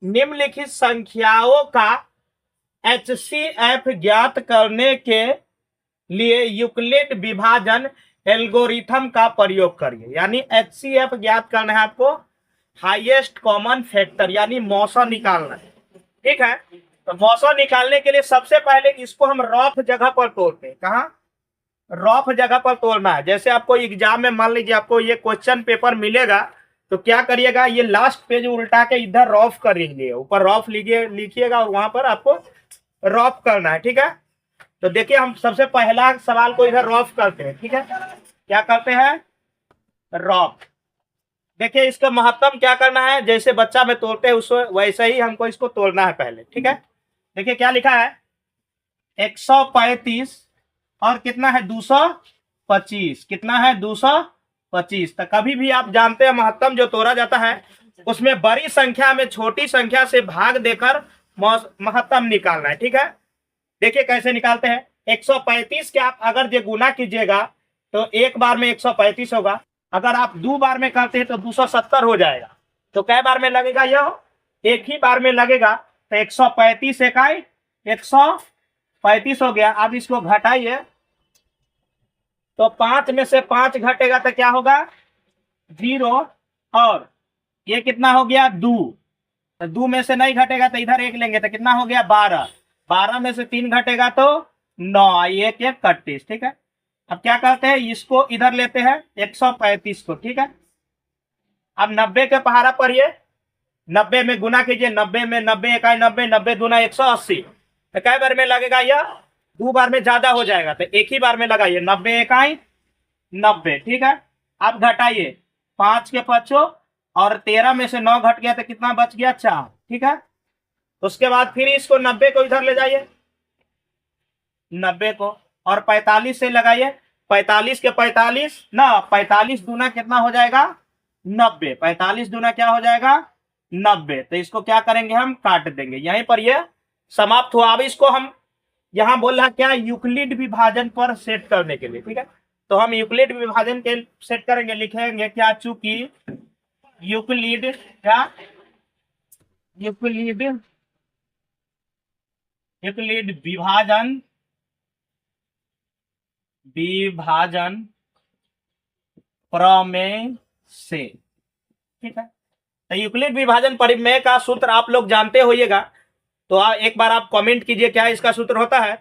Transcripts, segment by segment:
निम्नलिखित संख्याओं का HCF ज्ञात करने के लिए यूक्लिड विभाजन एल्गोरिथम का प्रयोग करिए। यानी HCF ज्ञात करना है आपको, हाईएस्ट कॉमन फैक्टर, यानी मौसा निकालना है। ठीक है, तो मौसा निकालने के लिए सबसे पहले इसको हम रफ जगह पर तोड़ते हैं। कहाँ? रफ जगह पर तोड़ना है। जैसे आपको एग्जाम में मान लीजिए आपको ये क्वेश्चन पेपर मिलेगा, तो क्या करिएगा, ये लास्ट पेज उल्टा के इधर रफ करेंगे, ऊपर रफ लिखिएगा और वहां पर आपको रफ करना है। ठीक है, तो देखिए हम सबसे पहला सवाल को इधर रफ करते हैं। ठीक है, क्या करते हैं? रफ। देखिए इसका महत्तम क्या करना है, जैसे बच्चा में तोड़ते हैं उसको वैसे ही हमको इसको तोड़ना है पहले। ठीक है, देखिए क्या लिखा है, 135 और कितना है 225, कितना है 225। तो कभी भी आप जानते हैं महत्तम जो तोड़ा जाता है उसमें बड़ी संख्या में छोटी संख्या से भाग देकर महत्तम निकालना है। ठीक है, देखिए कैसे निकालते हैं। 135 के आप अगर जो गुना कीजिएगा तो एक बार में 135 होगा, अगर आप दो बार में करते हैं तो 270 हो जाएगा। तो कै बार में लगेगा? यह एक ही बार में लगेगा। तो 135 इकाई 135 हो गया। अब इसको घटाइए, तो 5 में से 5 घटेगा तो क्या होगा? 0। और ये कितना हो गया? 2। तो 2 में से नहीं घटेगा तो इधर 1 लेंगे तो कितना हो गया? 12। 12 में से 3 घटेगा तो 9। एक एक 31। ठीक है, अब क्या करते हैं, इसको इधर लेते हैं 135 को। ठीक है, अब 90 के पहाड़ा पढ़िए, 90 में गुना कीजिए, 90 में 90 इकाई 90, 90 दूना 180। तो कै बार में लगेगा? यह दो बार में ज्यादा हो जाएगा, तो एक ही बार में लगाइए, 90 इकाई 90। ठीक है, अब घटाइए, 5 के पचो और 13 में से 9 घट गया तो कितना बच गया? 4। ठीक है, उसके बाद फिर इसको 90 को इधर ले जाइए, 90 को और 45 से लगाइए, 45 के 45 ना, 45 दूना कितना हो जाएगा? 90। 45 दूना क्या हो जाएगा? 90। तो इसको क्या करेंगे, हम काट देंगे। यहीं पर ये समाप्त हुआ। अब इसको हम यहां बोल रहा क्या, यूक्लिड विभाजन पर सेट करने के लिए। ठीक है, तो हम यूक्लिड विभाजन के सेट करेंगे, लिखेंगे क्या, चूंकि यूक्लिड क्या, यूक्लिड यूक्लिड विभाजन विभाजन प्रमेय से। ठीक है, तो यूक्लिड विभाजन परिमेय का सूत्र आप लोग जानते होइएगा, तो एक बार आप कमेंट कीजिए क्या इसका सूत्र होता है,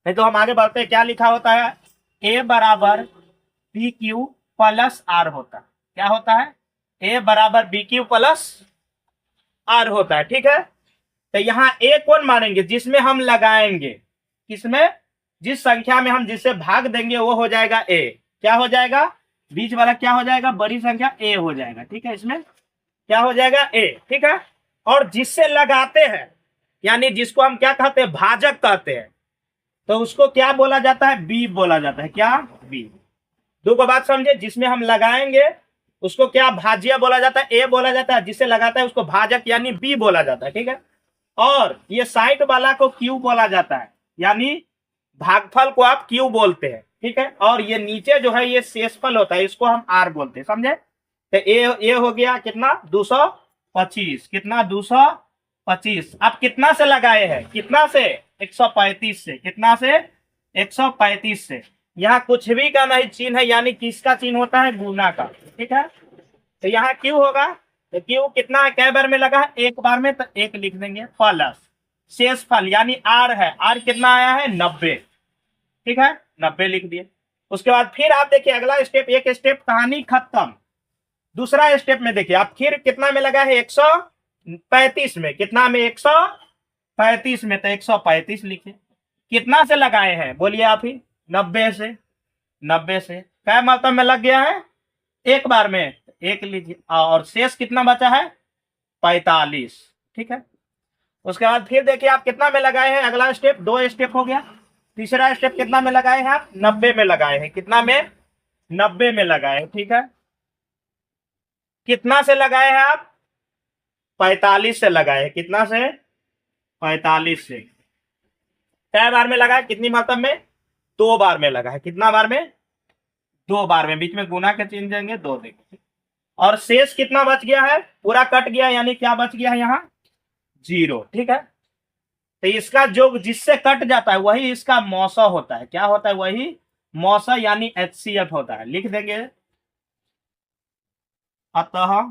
नहीं तो हम आगे बढ़ते हैं। क्या लिखा होता है? ए बराबर बी क्यू प्लस आर होता है। क्या होता है? ए बराबर बी क्यू प्लस आर होता है। ठीक है, तो यहाँ ए कौन मानेंगे? जिसमें हम लगाएंगे, किसमें? जिस संख्या में हम जिससे भाग देंगे वो हो जाएगा ए। क्या हो जाएगा? बीच वाला क्या हो जाएगा? बड़ी संख्या ए हो जाएगा। ठीक है, इसमें क्या हो जाएगा? ए। ठीक है, और जिससे लगाते हैं, यानी जिसको हम क्या कहते हैं? भाजक कहते हैं, तो उसको क्या बोला जाता है? बी बोला जाता है। क्या? बी। दो को बात समझे, जिसमें हम लगाएंगे उसको क्या भाज्य बोला जाता है? ए बोला जाता है। जिससे लगाता है उसको भाजक यानी बी बोला जाता है। ठीक है, और ये साइड वाला को क्यू बोला जाता है, यानी भागफल को आप क्यू बोलते हैं। ठीक है, और ये नीचे जो है ये शेषफल होता है, इसको हम आर बोलते हैं। समझे? तो ए हो गया कितना? 225। कितना? 225। आप कितना से लगाए हैं? कितना से? 135 से। कितना से? 135 से। यहाँ कुछ भी का नहीं चिन्ह है, यानी किसका चिन्ह होता है? गुना का। ठीक है, तो यहाँ क्यू होगा, तो क्यू कितना है? कै बार में लगा है? एक बार में, तो एक लिख देंगे प्लस शेषफल यानी आर है। आर कितना आया है? 90। ठीक है, 90 लिख दिए। उसके बाद फिर आप देखिए अगला स्टेप, एक स्टेप कहानी खत्म। दूसरा स्टेप में देखिए आप फिर कितना में लगा है? 135 में। कितना में? 135 में, तो 135 लिखिए। कितना से लगाए हैं? बोलिए आप ही। 90 से। 90 से क्या मतलब में लग गया है? एक बार में, एक लीजिए। और शेष कितना बचा है? 45। ठीक है, उसके बाद फिर देखिए आप कितना में लगाए हैं? अगला स्टेप, दो स्टेप हो गया। तीसरा स्टेप कितना में लगाए हैं आप? 90 में लगाए हैं। कितना में? 90 में लगाए हैं। ठीक है, कितना से लगाए हैं आप? 45 से लगाए हैं। कितना से? 45 से। क्या बार में लगा है? कितनी मात्रा में? 2 बार में लगा है। कितना बार में? 2 बार में। बीच में गुना के चिन्ह देंगे, 2 देंगे। और शेष कितना बच गया है? पूरा कट गया, यानी क्या बच गया है यहाँ? 0, ठीक है। तो इसका जो जिससे कट जाता है वही इसका मौसा होता है। क्या होता है? वही मौसा यानी HCF होता है। लिख देंगे अतः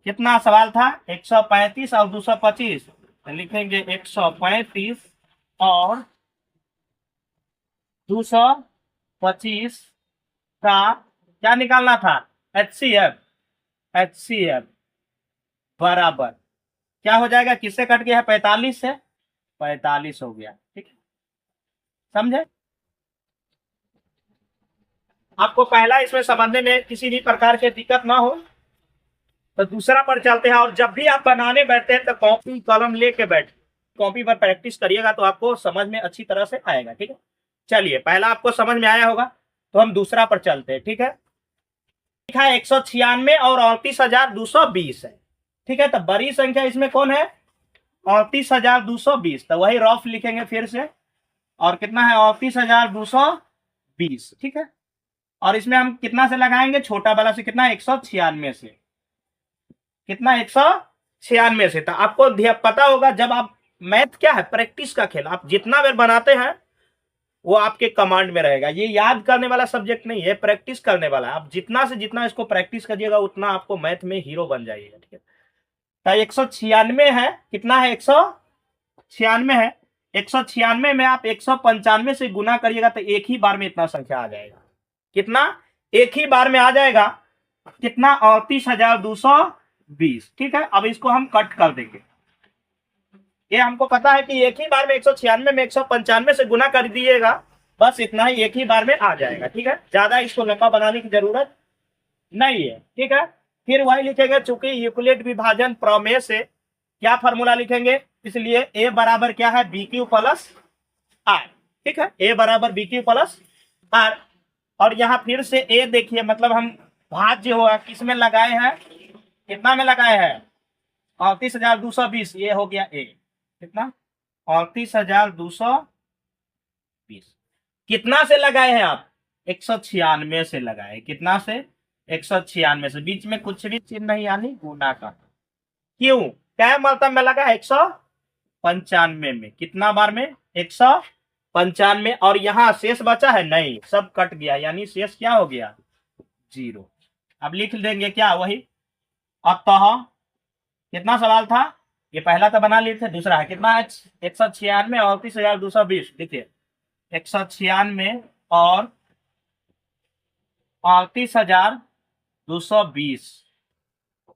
कितना सवाल था? 135 और 225, तो लिखेंगे 135 और 225 का क्या निकालना था? HCF। HCF बराबर क्या हो जाएगा? किससे कट गया है? 45 से। 45 हो गया, ठीक है, समझे? आपको पहला इसमें समझने में किसी भी प्रकार की दिक्कत ना हो तो दूसरा पर चलते हैं। और जब भी आप बनाने बैठते हैं तो कॉपी कलम लेके बैठ, कॉपी पर प्रैक्टिस करिएगा तो आपको समझ में अच्छी तरह से आएगा, ठीक है। चलिए, पहला आपको समझ में आया होगा तो हम दूसरा पर चलते हैं, ठीक है। लिखा है 196 और 38,220 है, ठीक है। तो बड़ी संख्या इसमें कौन है? 38,220। तो वही रफ लिखेंगे फिर से, और कितना है? 38,220, ठीक है। और इसमें हम कितना से लगाएंगे? छोटा वाला से। कितना? 196 से। कितना? 196 से। तो आपको पता होगा, जब आप मैथ क्या है? प्रैक्टिस का खेल। आप जितना बार बनाते हैं वो आपके कमांड में रहेगा। ये याद करने वाला सब्जेक्ट नहीं है, प्रैक्टिस करने वाला है। आप जितना से जितना इसको प्रैक्टिस करिएगा उतना आपको मैथ में हीरो बन जाइएगा, ठीक है। तो 196 है। कितना है? 196 है। 196 में आप 195 से गुना करिएगा तो एक ही बार में इतना संख्या आ जाएगा। कितना? एक ही बार में आ जाएगा। कितना? 38,220, ठीक है। अब इसको हम कट कर देंगे। ये हमको पता है कि एक ही बार में 196 में 195 से गुना कर दिएगा, बस इतना ही एक ही बार में आ जाएगा, ठीक है। ज्यादा इसको लंबा बनाने की जरूरत नहीं है, ठीक है। फिर वही लिखेंगे, चूंकि यूक्लिड विभाजन प्रमेय से क्या फॉर्मूला लिखेंगे? इसलिए ए बराबर क्या है? BQ प्लस आर, ठीक है। ए बराबर BQ प्लस आर। और यहाँ फिर से ए देखिए, मतलब हम भाज्य होगा किस में लगाए हैं? कितना में लगाए हैं? 38,220। ये हो गया ए। कितना? 38,220। कितना से लगाए हैं आप? 196 से लगाए। कितना से? 196 से। बीच में कुछ भी चिन्ह नहीं, यानी गुना का। क्यों? क्या मतलब में लगा? 195 में। कितना बार में? 195। और यहाँ शेष बचा है? नहीं, सब कट गया, यानी शेष क्या हो गया? 0। अब लिख देंगे क्या? वही अतः। कितना सवाल था? ये पहला तो बना लिए थे, दूसरा है कितना है? 196 और 38,220। देखिए, 196 और 38,220,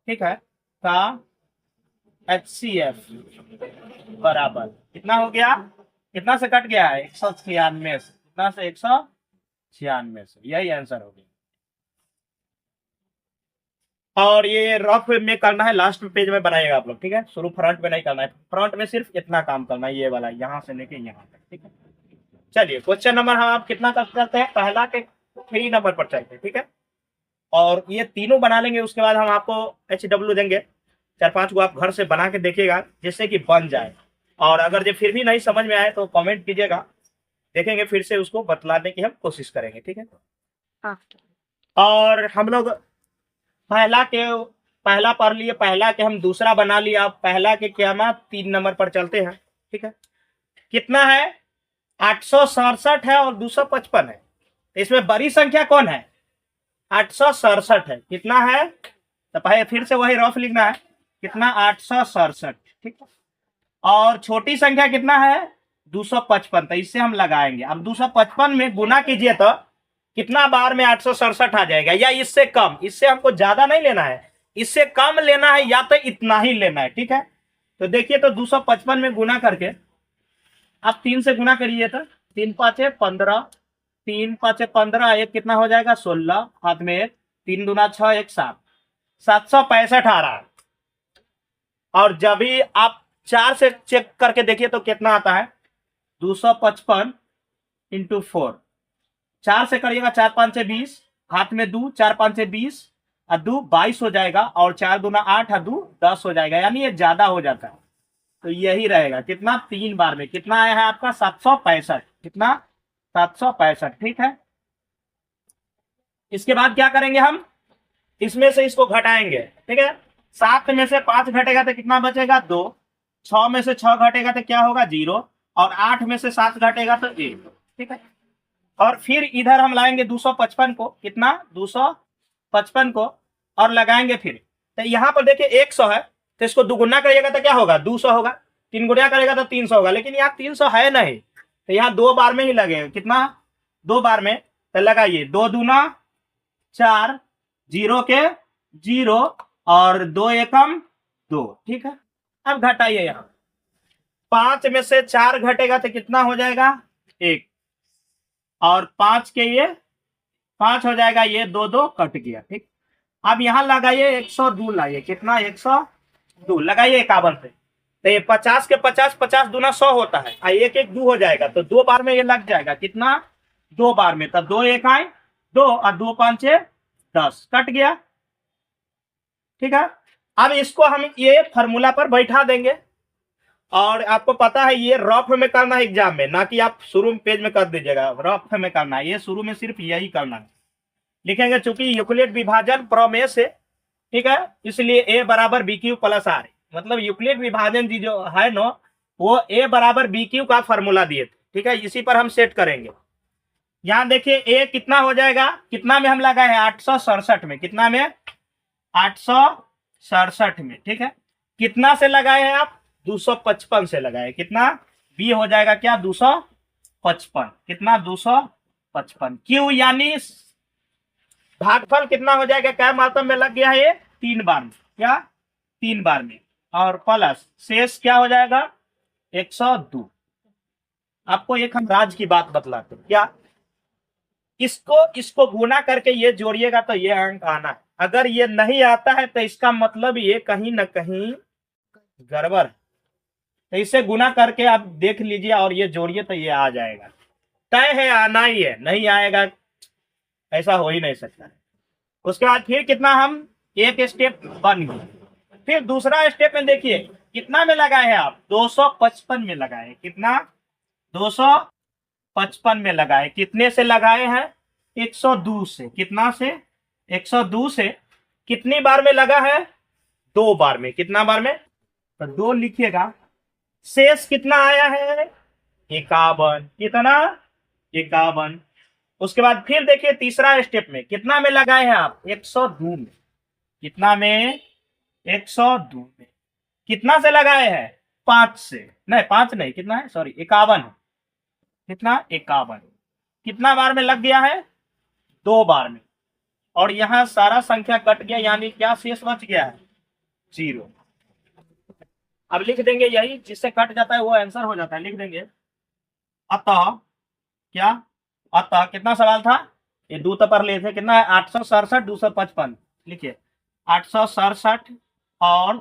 ठीक है, का HCF बराबर कितना हो गया? कितना से कट गया है? 196 से। कितना से? 196 से। यही आंसर हो गया। और ये रफ में करना है, लास्ट पेज में बनाएगा आप लोग, ठीक है। शुरू फ्रंट में नहीं करना है। फ्रंट में सिर्फ इतना काम करना है, ये वाला यहाँ से लेके यहाँ तक, ठीक है। चलिए, क्वेश्चन नंबर हम आप कितना तक करते हैं? पहला के 3 नंबर पर चलते हैं, ठीक है। और ये तीनों बना लेंगे, उसके बाद हम आपको HW देंगे। 4-5 को आप घर से बना के देखिएगा, जिससे कि बन जाए। और अगर जब फिर भी नहीं समझ में आए तो कमेंट कीजिएगा, देखेंगे, फिर से उसको बतलाने की हम कोशिश करेंगे, ठीक है। और हम लोग पहला पढ़ लिए, पहला के हम दूसरा बना लिया। अब पहला के क्या 3 नंबर पर चलते हैं, ठीक है। कितना है? 867 है और 255 है। इसमें बड़ी संख्या कौन है? 867 है। कितना है? तो पहले फिर से वही रफ लिखना है। कितना? 867, ठीक है। और छोटी संख्या कितना है? 255। तो इससे हम लगाएंगे। अब 255 में गुना कीजिए तो कितना बार में 867 आ जाएगा, या इससे कम? इससे हमको ज्यादा नहीं लेना है, इससे कम लेना है, या तो इतना ही लेना है, ठीक है। तो देखिए, तो 255 में गुना करके आप 3 से गुना करिए तो 3 5 15, 3 5 15, एक कितना हो जाएगा? 16, हाथ में एक, 3 दूना 6, एक 7, 765 आ रहा है। और जब भी आप 4 से चेक करके देखिए तो कितना आता है? 255 इंटू 4। 4 से करिएगा, 4 5 20, हाथ में 2, 4 5 20, और 2 22 हो जाएगा, और 4 दूना 8 और 2 10 हो जाएगा, यानी ये ज्यादा हो जाता है। तो यही रहेगा। कितना? 3 बार में। कितना आया है आपका? 765। कितना? 765, ठीक है। इसके बाद क्या करेंगे हम? इसमें से इसको घटाएंगे, ठीक है। 7 में से 5 घटेगा तो कितना बचेगा? 2। 6 में से 6 घटेगा तो क्या होगा? 0। और 8 में से 7 घटेगा तो 1। ठीक है। और फिर इधर हम लाएंगे 255 को, कितना? 255 को, और लगाएंगे फिर। तो यहाँ पर देखिए 100 है, तो इसको दुगुना करिएगा तो क्या होगा? 200 होगा। 3 गुना करेगा तो 300 होगा, लेकिन यहाँ 300 है नहीं, तो यहाँ 2 बार में ही लगेगा। कितना? 2 बार में। तो लगाइए, 2 दूना 4, 0 के 0, और 2 एकम 2। ठीक है। अब घटाइए, यहाँ 5 में से 4 घटेगा तो कितना हो जाएगा? 1। और 5 के ये 5 हो जाएगा, ये 2 2 कट गया। ठीक। अब यहाँ लगाइए 102 लाइए। कितना? 102 लगाइए 51 पे। तो ये 50 के 50, 50 दूना 100 होता है, 1 1 2 हो जाएगा, तो 2 बार में ये लग जाएगा। कितना? 2 बार में। तब 2 1 आए 2, और 2 5 10, कट गया। ठीक है। अब इसको हम ये फॉर्मूला पर बैठा देंगे, और आपको पता है ये रफ में करना है एग्जाम में, ना कि आप शुरू में पेज में कर दीजिएगा। रफ में करना है, ये शुरू में सिर्फ यही करना है। लिखेंगे चूंकि यूक्लिड विभाजन प्रमेय से, ठीक है, इसलिए ए बराबर बी क्यू प्लस आर। मतलब यूक्लिड विभाजन जी जो है ना, वो ए बराबर बी क्यू का फॉर्मूला दिए थे। ठीक है, इसी पर हम सेट करेंगे। यहाँ देखिए ए कितना हो जाएगा? कितना में हम लगाए हैं? 867 में। कितना में? 867 में। ठीक है। कितना से लगाए हैं आप? 255 से लगाए। कितना? बी हो जाएगा क्या? 255। कितना? 255। क्यू यानी भागफल कितना हो जाएगा? क्या मात्रा में लग गया है? ये 3 बार में। क्या? 3 बार में। और प्लस शेष क्या हो जाएगा? 102। आपको एक हम राज की बात बतलाते हैं। क्या? इसको गुना करके ये जोड़िएगा तो ये अंक आना है। अगर ये नहीं आता है तो इसका मतलब ये कहीं ना कहीं गड़बड़ है। तो इसे गुना करके आप देख लीजिए और ये जोड़िए तो ये आ जाएगा। तय है, आना ही है, नहीं आएगा ऐसा हो ही नहीं सकता है। उसके बाद फिर कितना हम एक स्टेप बन गए। फिर दूसरा स्टेप में देखिए कितना में लगाए हैं आप? 255 में लगाए। कितना? 255 में लगाए। कितने से लगाए हैं? 102 से। कितना से? 102 से। कितनी बार में लगा है? 2 बार में। कितना बार में? तो 2 लिखिएगा। शेष कितना आया है? 51। कितना? 51। उसके बाद फिर देखिए तीसरा स्टेप में कितना में लगाए हैं आप? 102 में। कितना में? 102 में। कितना से लगाए हैं? 5 से। नहीं 5 नहीं, कितना है? सॉरी 51 है। कितना? 51। कितना बार में लग गया है? 2 बार में। और यहां सारा संख्या कट गया, यानी क्या शेष बच गया है? 0। अब लिख देंगे यही, जिससे कट जाता है वो आंसर हो जाता है। लिख देंगे अतः क्या? अतः कितना सवाल था? ये 2 तो पर लिए थे। कितना है? 867 255। लिखिए 867 और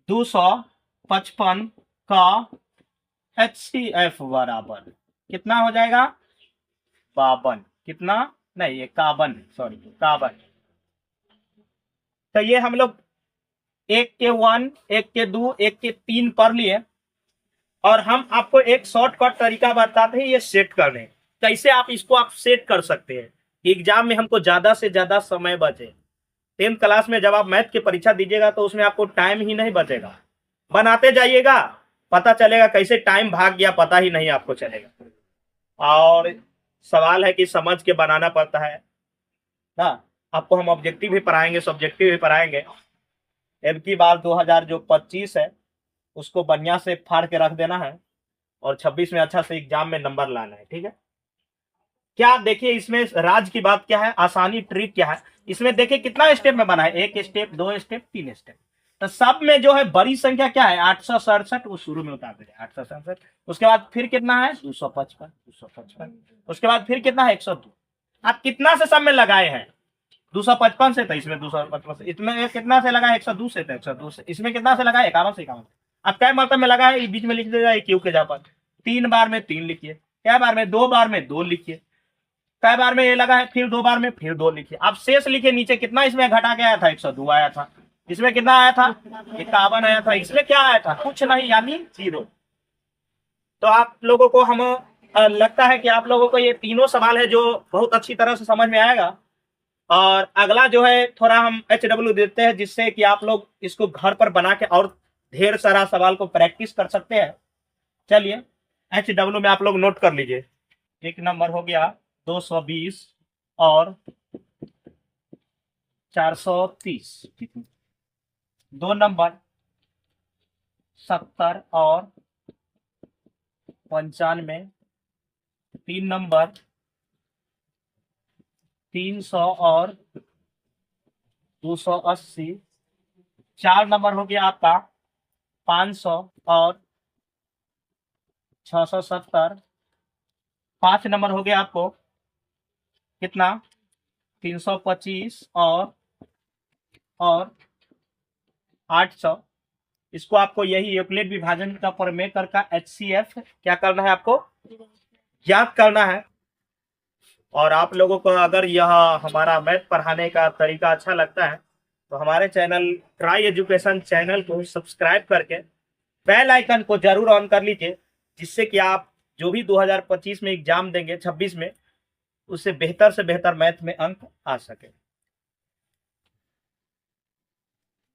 255 का HCF बराबर कितना हो जाएगा? 52। कितना? नहीं 51, सॉरी 51। तो ये हम लोग 1 के 1, 1 के 2, 1 के 3 पढ़ लिए, और हम आपको एक शॉर्टकट तरीका बताते हैं ये सेट करने। कैसे आप इसको आप सेट कर सकते हैं एग्जाम में हमको ज्यादा से ज्यादा समय बचे। 10th क्लास में जब आप मैथ की परीक्षा दीजिएगा तो उसमें आपको टाइम ही नहीं बचेगा। बनाते जाइएगा, पता चलेगा कैसे टाइम भाग गया, पता ही नहीं आपको चलेगा। और सवाल है कि समझ के बनाना पड़ता है ना। आपको हम ऑब्जेक्टिव भी पढ़ाएंगे, सब्जेक्टिव भी पढ़ाएंगे। अब की बार 2025 है उसको बढ़िया से फाड़ के रख देना है, और 26 में अच्छा से एग्जाम में नंबर लाना है। ठीक है। क्या देखिए इसमें राज की बात क्या है, आसानी ट्रिक क्या है। इसमें देखिए कितना स्टेप में बना है? 1 स्टेप, 2 स्टेप, 3 स्टेप। तो सब में जो है बड़ी संख्या क्या है? 867। वो शुरू में उतार दे 867। उसके बाद फिर कितना है? 255, 255। उसके बाद फिर कितना है? 102। आप कितना से सब में लगाए हैं? 255 से, तो इसमें 255 से। इसमें कितना से लगा है? 102 से, तो 102 से। इसमें कितना से लगा है? 51 से 51। अब क्या मतलब में लगा है? बीच में लिख दीजिएगा क्यू के जगह पर। 3 बार में 3 लिखिए। क्या बार में? 2 बार में 2 लिखिए। क्या बार में ये लगा है? फिर 2 बार में, फिर 2 लिखिए। अब शेष लिखिए नीचे। कितना इसमें घटा के आया था? 102 आया था। इसमें कितना आया था? 51 आया था। इसमें क्या आया था? कुछ नहीं, यानी 0। तो आप लोगों को हम लगता है कि आप लोगों को ये तीनों सवाल है जो बहुत अच्छी तरह से समझ में आएगा। और अगला जो है थोड़ा हम HW देते हैं, जिससे कि आप लोग इसको घर पर बना के और ढेर सारा सवाल को प्रैक्टिस कर सकते हैं। चलिए HW में आप लोग नोट कर लीजिए। एक नंबर हो गया 220 और 430, 2 नंबर 70 और 95, 3 नंबर 300 और 280, 4 नंबर हो गया आपका 500 और 670, 5 नंबर हो गया आपको कितना 325 और 800। इसको आपको यही यूक्लिड विभाजन का परमेकर का HCF क्या करना है, आपको याद करना है। और आप लोगों को अगर यह हमारा मैथ पढ़ाने का तरीका अच्छा लगता है तो हमारे चैनल ट्राई एजुकेशन चैनल को सब्सक्राइब करके बेल आइकन को जरूर ऑन कर लीजिए, जिससे कि आप जो भी 2025 में एग्जाम देंगे 26 में, उससे बेहतर मैथ में अंक आ सके।